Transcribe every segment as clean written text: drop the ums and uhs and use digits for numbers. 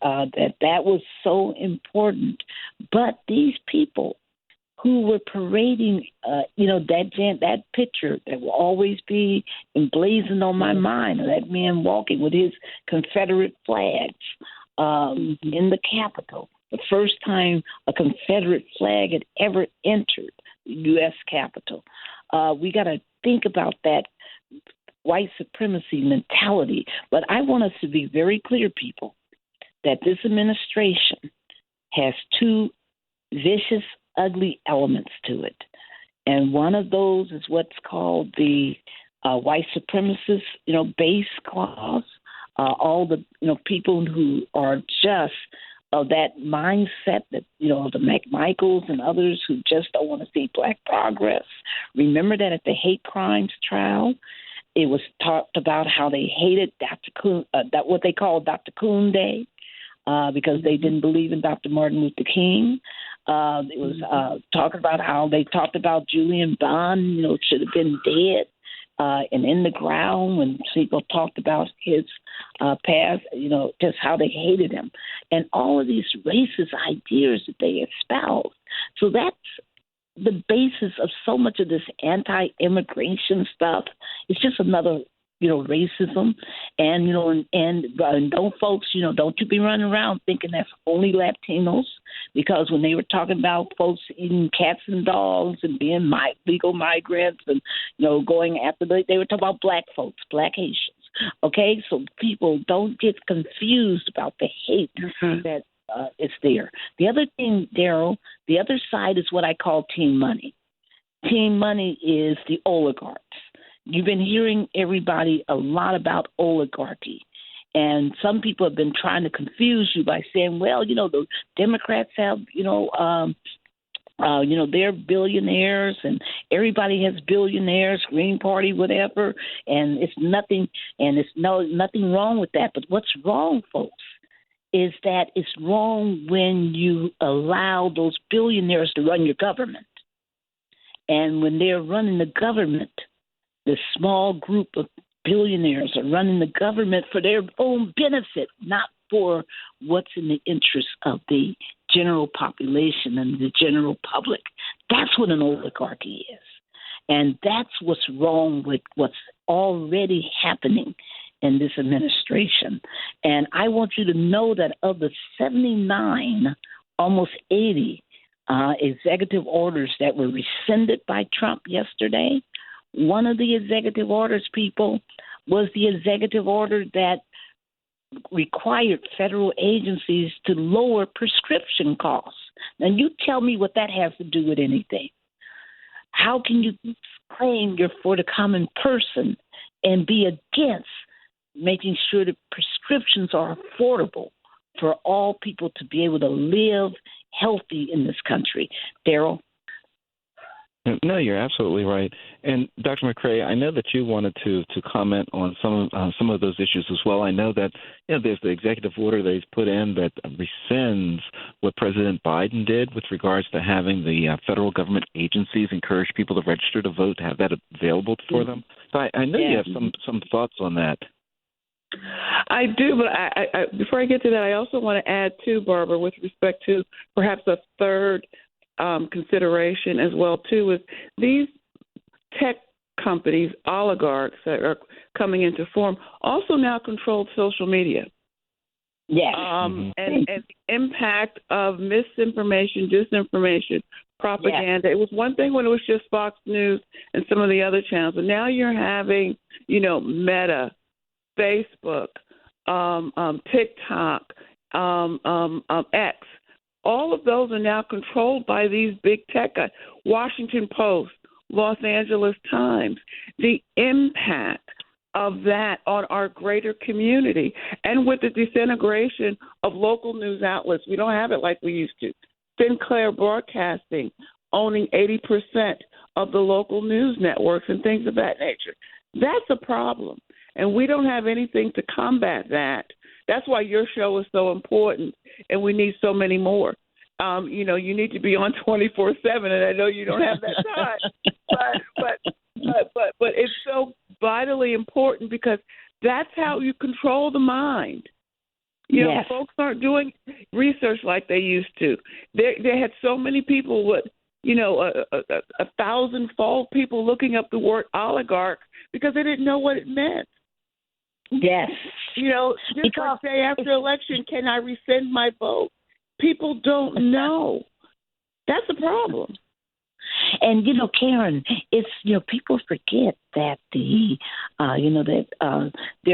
that was so important. But these people who were parading, that picture that will always be emblazoned on my mind of that man walking with his Confederate flags in the Capitol. The first time a Confederate flag had ever entered the U.S. Capitol. We got to think about that white supremacy mentality. But I want us to be very clear, people, that this administration has two vicious, ugly elements to it. And one of those is what's called the white supremacist, base clause. All the, people who are just of that mindset that, the McMichaels and others who just don't want to see black progress. Remember that at the hate crimes trial, it was talked about how they hated Dr. Kuhn, what they called Dr. Kuhn Day, because they didn't believe in Dr. Martin Luther King. It was talking about how they talked about Julian Bond, should have been dead and in the ground when people talked about his past, just how they hated him. And all of these racist ideas that they espouse. So that's the basis of so much of this anti-immigration stuff. It's just another, racism. And, and don't folks, don't you be running around thinking that's only Latinos, because when they were talking about folks eating cats and dogs and being legal migrants and, going after, they were talking about black folks, black Haitians. Okay, so people don't get confused about the hate that is there. The other thing, Daryl, the other side is what I call team money. Team money is the oligarchs. You've been hearing everybody a lot about oligarchy. And some people have been trying to confuse you by saying, well, the Democrats have, they're billionaires and everybody has billionaires, Green Party, whatever. And it's nothing, and it's nothing wrong with that. But what's wrong, folks, is that it's wrong when you allow those billionaires to run your government. And when they're running the government, the small group of billionaires are running the government for their own benefit, not for what's in the interest of the general population and the general public. That's what an oligarchy is. And that's what's wrong with what's already happening in this administration. And I want you to know that of the 79, almost 80 executive orders that were rescinded by Trump yesterday, one of the executive orders, people, was the executive order that required federal agencies to lower prescription costs. Now, you tell me what that has to do with anything. How can you claim you're for the common person and be against making sure that prescriptions are affordable for all people to be able to live healthy in this country? Daryl? No, you're absolutely right. And Dr. McRae, I know that you wanted to comment on some of those issues as well. I know that there's the executive order they've put in that rescinds what President Biden did with regards to having the federal government agencies encourage people to register to vote, to have that available for them. So I know you have some thoughts on that. I do, but I before I get to that, I also want to add too, Barbara, with respect to perhaps a third consideration as well too, is these tech companies, oligarchs that are coming into form, also now control social media. Yes. And the impact of misinformation, disinformation, propaganda. Yes. It was one thing when it was just Fox News and some of the other channels, but now you're having, Meta, Facebook, TikTok, X. All of those are now controlled by these big tech guys. Washington Post, Los Angeles Times. The impact of that on our greater community, and with the disintegration of local news outlets, we don't have it like we used to. Sinclair Broadcasting owning 80% of the local news networks and things of that nature. That's a problem, and we don't have anything to combat that. That's why your show is so important, and we need so many more. You need to be on 24/7, and I know you don't have that time. but it's so vitally important, because that's how you control the mind. You know, Yes. folks aren't doing research like they used to. They had so many people with, you know, a thousand-fold people looking up the word oligarch because they didn't know what it meant. Yes. You know, just Because like day after election, can I rescind my vote? People don't know. That's a problem. And you know, Karen, it's people forget that there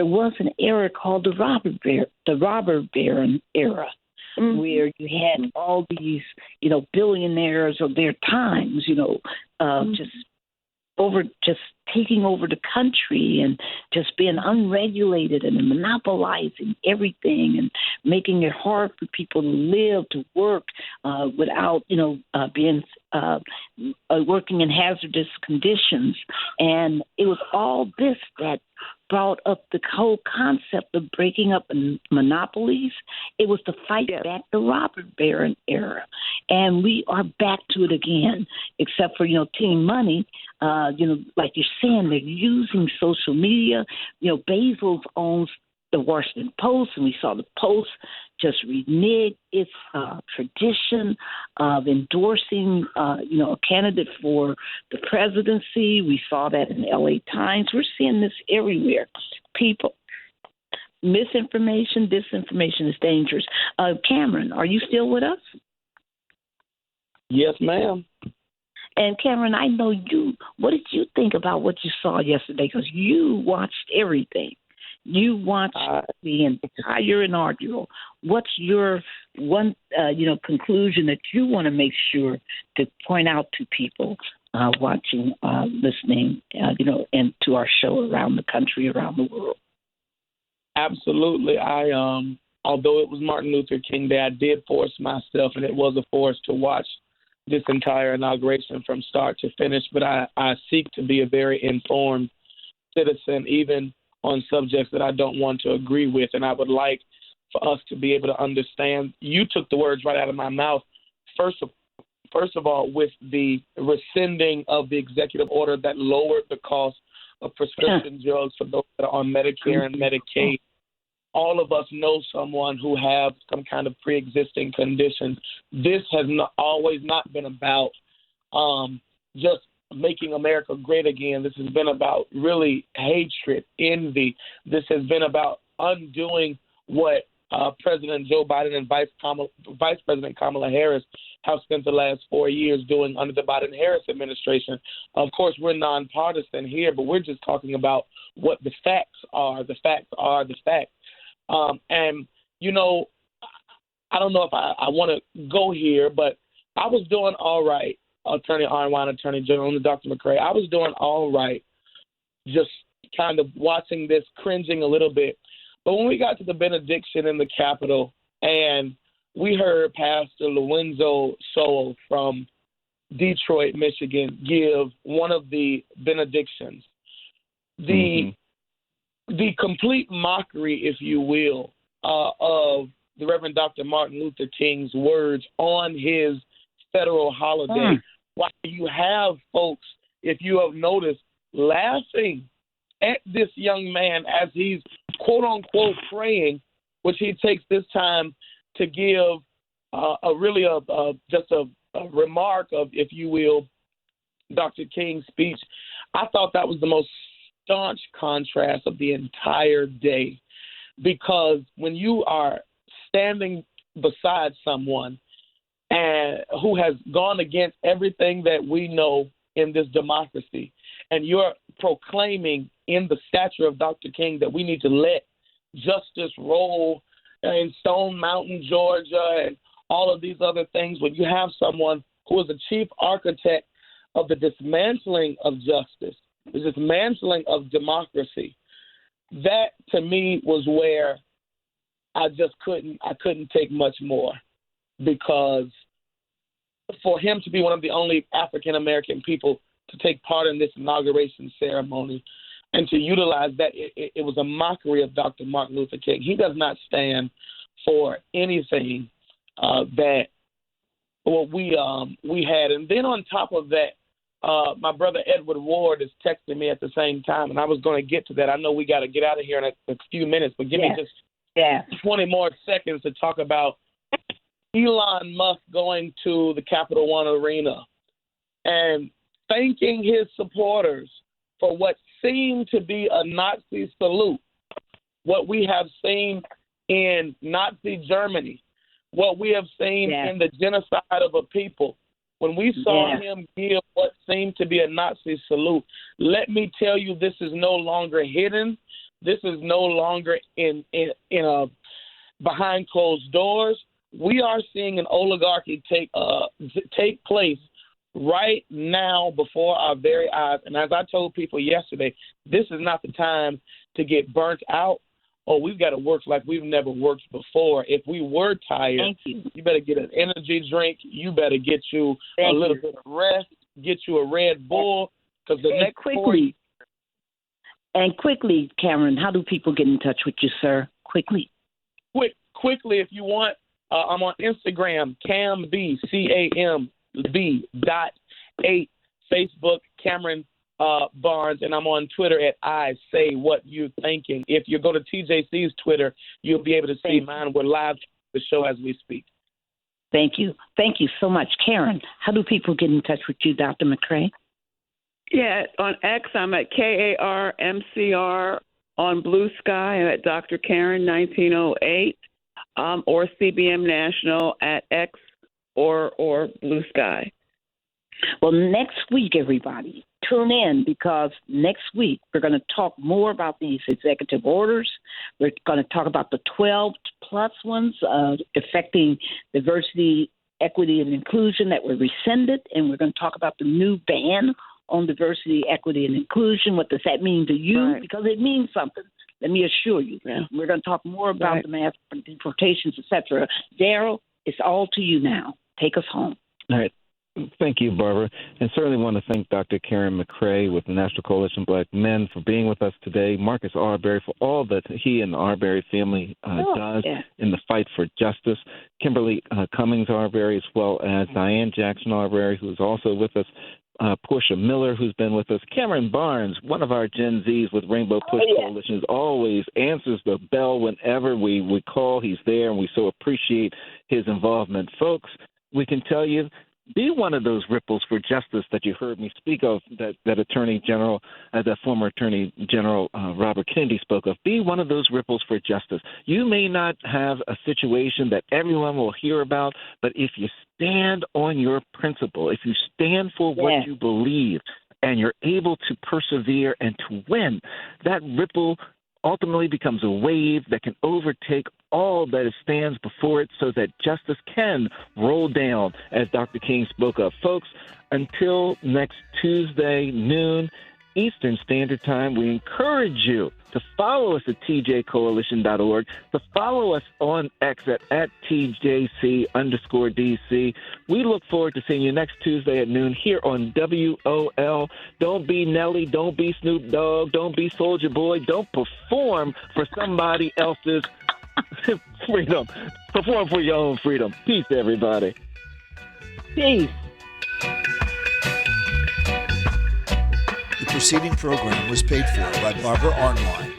was an era called the robber baron era, Mm-hmm. where you had all these billionaires of their times, just taking over the country and just being unregulated and monopolizing everything and making it hard for people to live, to work without, being working in hazardous conditions. And it was all this that brought up the whole concept of breaking up monopolies. It was to fight back the robber baron era. And we are back to it again, except for, team money. Like you're saying, they're using social media. Bezos owns the Washington Post, and we saw the Post just renege its tradition of endorsing, a candidate for the presidency. We saw that in the LA Times. We're seeing this everywhere. People, misinformation, disinformation is dangerous. Cameron, are you still with us? Yes, ma'am. And Cameron, I know you. What did you think about what you saw yesterday? Because you watched everything. You watched the entire inaugural. What's your one, conclusion that you want to make sure to point out to people watching, listening, and to our show around the country, around the world? Absolutely. Although it was Martin Luther King Day, I did force myself, and it was a force to watch this entire inauguration from start to finish. But I seek to be a very informed citizen, even on subjects that I don't want to agree with. And I would like for us to be able to understand. You took the words right out of my mouth. First of all, with the rescinding of the executive order that lowered the cost of prescription drugs for those that are on Medicare and Medicaid. All of us know someone who have some kind of pre-existing condition. This has always not been about just making America great again. This has been about really hatred, envy. This has been about undoing what President Joe Biden and Vice President Kamala Harris have spent the last 4 years doing under the Biden-Harris administration. Of course, we're nonpartisan here, but we're just talking about what the facts are. The facts are the facts. And, I don't know if I want to go here, but I was doing all right, Attorney Arnwine, Attorney General, and Dr. McRae. I was doing all right, just kind of watching this, cringing a little bit. But when we got to the benediction in the Capitol and we heard Pastor Lorenzo Sowell from Detroit, Michigan, give one of the benedictions, the complete mockery, if you will, of the Reverend Dr. Martin Luther King's words on his federal holiday. While you have folks, if you have noticed, laughing at this young man as he's quote-unquote praying, which he takes this time to give just a remark of, if you will, Dr. King's speech. I thought that was the most staunch contrast of the entire day, because when you are standing beside someone and who has gone against everything that we know in this democracy, and you're proclaiming in the stature of Dr. King that we need to let justice roll in Stone Mountain, Georgia, and all of these other things, when you have someone who is the chief architect of the dismantling of justice, the dismantling of democracy, that to me was where I couldn't take much more, because for him to be one of the only African American people to take part in this inauguration ceremony and to utilize that, it was a mockery of Dr. Martin Luther King. He does not stand for anything that we had. And then on top of that, my brother Edward Ward is texting me at the same time, and I was going to get to that. I know we got to get out of here in a few minutes, but give me just Yeah. 20 more seconds to talk about Elon Musk going to the Capital One Arena and thanking his supporters for what seemed to be a Nazi salute, what we have seen in Nazi Germany, what we have seen in the genocide of a people. When we saw him give what seemed to be a Nazi salute, let me tell you, this is no longer hidden. This is no longer in a behind closed doors. We are seeing an oligarchy take place right now before our very eyes. And as I told people yesterday, this is not the time to get burnt out. Oh, we've got to work like we've never worked before. If we were tired, you better get an energy drink. You better get you a little bit of rest, get you a Red Bull, because the next quickly. And quickly, Cameron, how do people get in touch with you, sir? Quickly, if you want, I'm on Instagram, CamB, CAMB.8, Facebook, Cameron Barnes, and I'm on Twitter at I Say What You Thinking. If you go to TJC's Twitter, you'll be able to see mine. We're live the show as we speak. Thank you so much, Karen. How do people get in touch with you, Dr. McRae? Yeah, on X, I'm at KARMCR. On Blue Sky, I'm at Dr. Karen 1908, or CBM National at X or Blue Sky. Well, next week, everybody, tune in, because next week we're going to talk more about these executive orders. We're going to talk about the 12-plus ones affecting diversity, equity, and inclusion that were rescinded, and we're going to talk about the new ban on diversity, equity, and inclusion. What does that mean to you? Right. Because it means something. Let me assure you. Yeah. We're going to talk more about the mass deportations, etc. Daryl, it's all to you now. Take us home. All right. Thank you, Barbara. And certainly want to thank Dr. Karen McRae with the National Coalition of Black Men for being with us today, Marcus Arbery for all that he and the Arbery family does in the fight for justice, Kimberly Cummings Arbery, as well as Diane Jackson Arbery, who is also with us, Portia Miller, who's been with us, Cameron Barnes, one of our Gen Zs with Rainbow Push Coalition, always answers the bell whenever we call. He's there, and we so appreciate his involvement. Folks, we can tell you, be one of those ripples for justice that you heard me speak of, that Attorney General, that former Attorney General Robert Kennedy spoke of. Be one of those ripples for justice. You may not have a situation that everyone will hear about, but if you stand on your principle, if you stand for what you believe, and you're able to persevere and to win, that ripple ultimately becomes a wave that can overtake all that stands before it, so that justice can roll down, as Dr. King spoke of. Folks, until next Tuesday, noon, Eastern Standard Time, we encourage you to follow us at tjcoalition.org, to follow us on X at TJC_DC. We look forward to seeing you next Tuesday at noon here on WOL. Don't be Nelly, don't be Snoop Dogg, don't be Soulja Boy, don't perform for somebody else's freedom. Perform for your own freedom. Peace, everybody. Peace. The preceding program was paid for by Barbara Arnwine.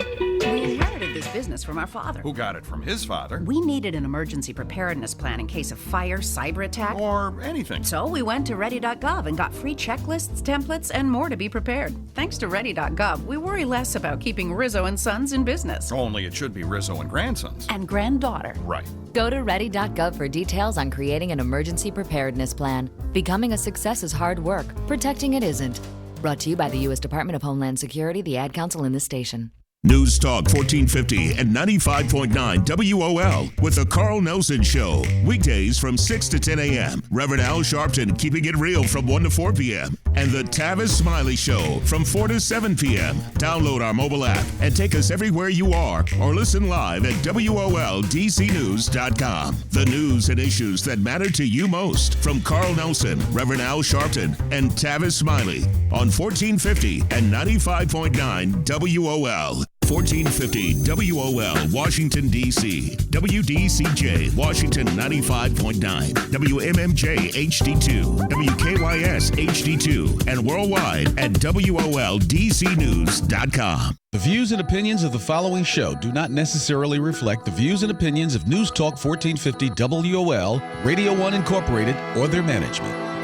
We inherited this business from our father. Who got it from his father. We needed an emergency preparedness plan in case of fire, cyber attack, or anything. So we went to ready.gov and got free checklists, templates, and more to be prepared. Thanks to ready.gov, we worry less about keeping Rizzo and Sons in business. Only it should be Rizzo and Grandsons. And granddaughter. Right. Go to ready.gov for details on creating an emergency preparedness plan. Becoming a success is hard work. Protecting it isn't. Brought to you by the U.S. Department of Homeland Security, the Ad Council, and this station. News Talk 1450 and 95.9 WOL with the Carl Nelson Show. Weekdays from 6 to 10 a.m. Reverend Al Sharpton keeping it real from 1 to 4 p.m. And the Tavis Smiley Show from 4 to 7 p.m. Download our mobile app and take us everywhere you are, or listen live at WOLDCnews.com. The news and issues that matter to you most, from Carl Nelson, Reverend Al Sharpton, and Tavis Smiley on 1450 and 95.9 WOL. 1450 WOL, Washington, D.C. WDCJ, Washington 95.9. WMMJ HD2. WKYS HD2. And worldwide at WOLDCnews.com. The views and opinions of the following show do not necessarily reflect the views and opinions of News Talk 1450 WOL, Radio 1 Incorporated, or their management.